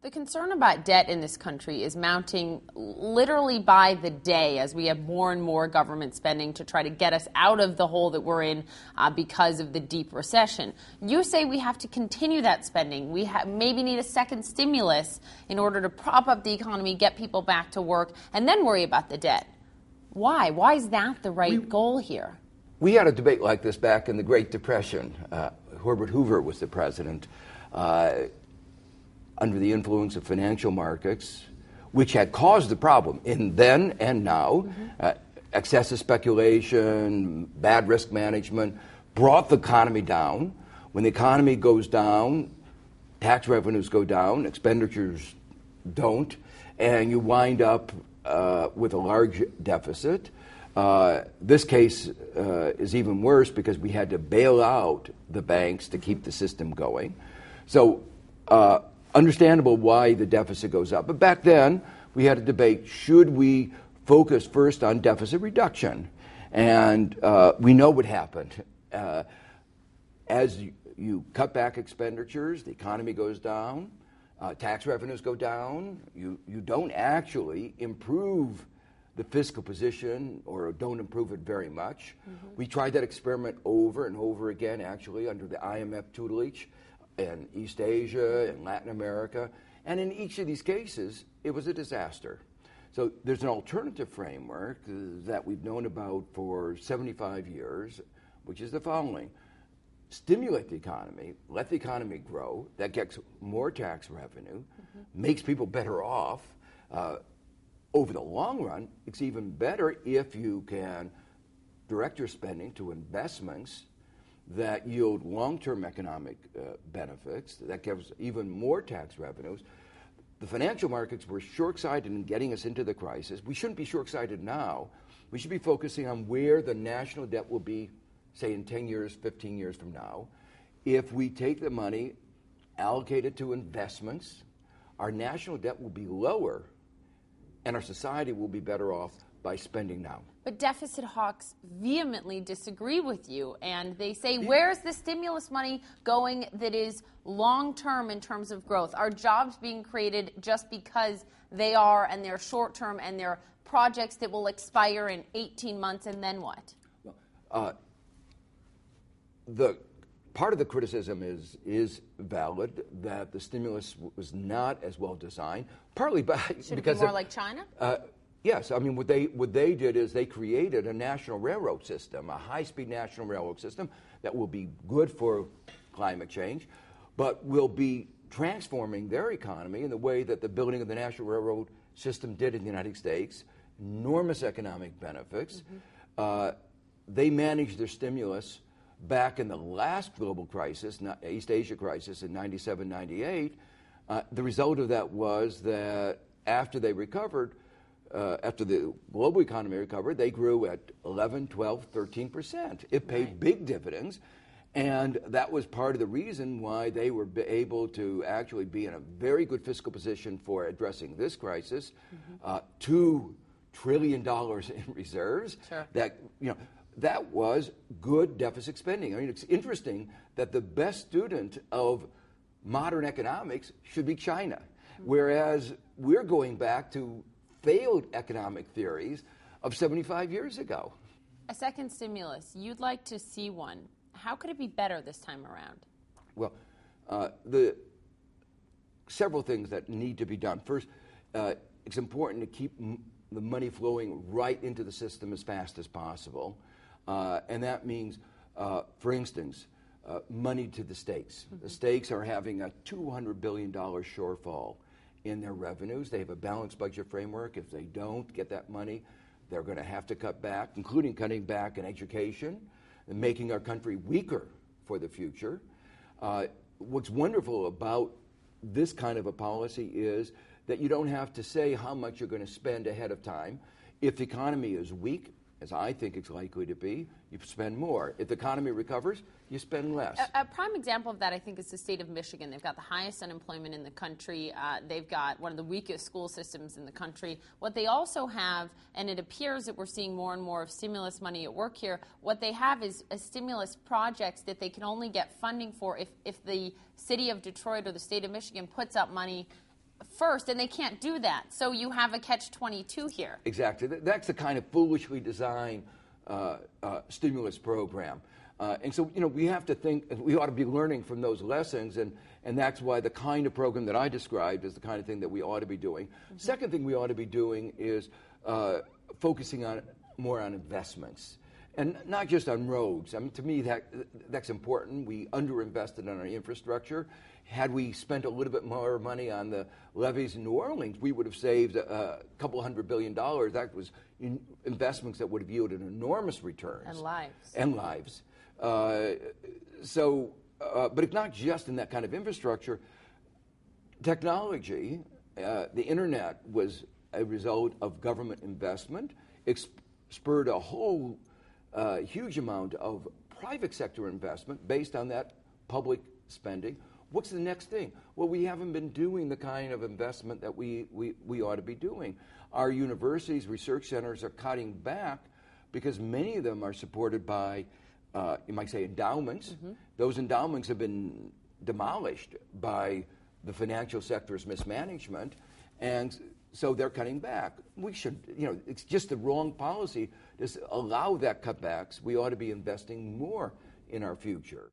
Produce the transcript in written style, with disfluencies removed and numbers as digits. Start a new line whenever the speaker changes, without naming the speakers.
The concern about debt in this country is mounting literally by the day as we have more and more government spending to try to get us out of the hole that we're in because of the deep recession. You say we have to continue that spending. We maybe need a second stimulus in order to prop up the economy, get people back to work, and then worry about the debt. Why? Why is that the right goal here?
We had a debate like this back in the Great Depression. Herbert Hoover was the president. Under the influence of financial markets, which had caused the problem in then and now, excessive speculation, bad risk management, brought the economy down. When the economy goes down, tax revenues go down, expenditures don't, and you wind up with a large deficit. This case is even worse because we had to bail out the banks to keep the system going. So, understandable why the deficit goes up. But back then, we had a debate, should we focus first on deficit reduction? And we know what happened. As you cut back expenditures, the economy goes down, tax revenues go down, you don't actually improve the fiscal position or don't improve it very much. We tried that experiment over and over again, actually, under the IMF tutelage in East Asia and Latin America, and in each of these cases, it was a disaster. So there's an alternative framework that we've known about for 75 years, which is the following. Stimulate the economy, let the economy grow, that gets more tax revenue, makes people better off. Over the long run, it's even better if you can direct your spending to investments that yield long-term economic benefits, that gives even more tax revenues. The financial markets were short-sighted in getting us into the crisis. We shouldn't be short-sighted now. We should be focusing on where the national debt will be, say, in 10 years, 15 years from now. If we take the money, allocate it to investments, our national debt will be lower, and our society will be better off by spending now.
But deficit hawks vehemently disagree with you, and they say, where's the stimulus money going that is long-term in terms of growth? Are jobs being created just because they are, and they're short-term, and they're projects that will expire in 18 months, and then what?
The part of the criticism is valid, that the stimulus was not as well designed, partly because
it be more like China?
Yes, I mean, what they did is they created a national railroad system, a high-speed national railroad system that will be good for climate change, but will be transforming their economy in the way that the building of the national railroad system did in the United States. Enormous economic benefits. They managed their stimulus back in the last global crisis, East Asia crisis in 97, 98. The result of that was that after they recovered, after the global economy recovered, they grew at 11, 12, 13%. It paid big dividends, and that was part of the reason why they were able to actually be in a very good fiscal position for addressing this crisis. $2 trillion in reserves.
Sure.
That was good deficit spending. I mean, it's interesting that the best student of modern economics should be China, whereas we're going back to failed economic theories of 75 years ago.
A second stimulus, you'd like to see one. How could it be better this time around?
Well, the several things that need to be done. First, it's important to keep the money flowing right into the system as fast as possible. And that means, for instance, money to the states. The states are having a $200 billion shortfall in their revenues. They have a balanced budget framework. If they don't get that money, they're going to have to cut back, including cutting back in education and making our country weaker for the future. What's wonderful about this kind of a policy is that you don't have to say how much you're going to spend ahead of time. If the economy is weak, as I think it's likely to be, you spend more. If the economy recovers, you spend less.
A prime example of that, I think, is the state of Michigan. They've got the highest unemployment in the country. They've got one of the weakest school systems in the country. What they also have, and it appears that we're seeing more and more of stimulus money at work here, what they have is a stimulus projects that they can only get funding for if the city of Detroit or the state of Michigan puts up money first, and they can't do that. So you have a catch-22 here.
Exactly. That's the kind of foolishly designed stimulus program. And so, we have to think, we ought to be learning from those lessons, and that's why the kind of program that I described is the kind of thing that we ought to be doing. Mm-hmm. Second thing we ought to be doing is focusing more on investments. And not just on roads. I mean, to me, that's important. We underinvested in our infrastructure. Had we spent a little bit more money on the levees in New Orleans, we would have saved a couple $100 billion. That was investments that would have yielded enormous returns.
And lives.
But it's not just in that kind of infrastructure. Technology, the internet was a result of government investment. It spurred a whole huge amount of private sector investment based on that public spending. What's the next thing? Well, we haven't been doing the kind of investment that we ought to be doing. Our universities, research centers are cutting back because many of them are supported by, you might say, endowments. Mm-hmm. Those endowments have been demolished by the financial sector's mismanagement, and so they're cutting back. We should, it's just the wrong policy to allow that cutbacks. We ought to be investing more in our future.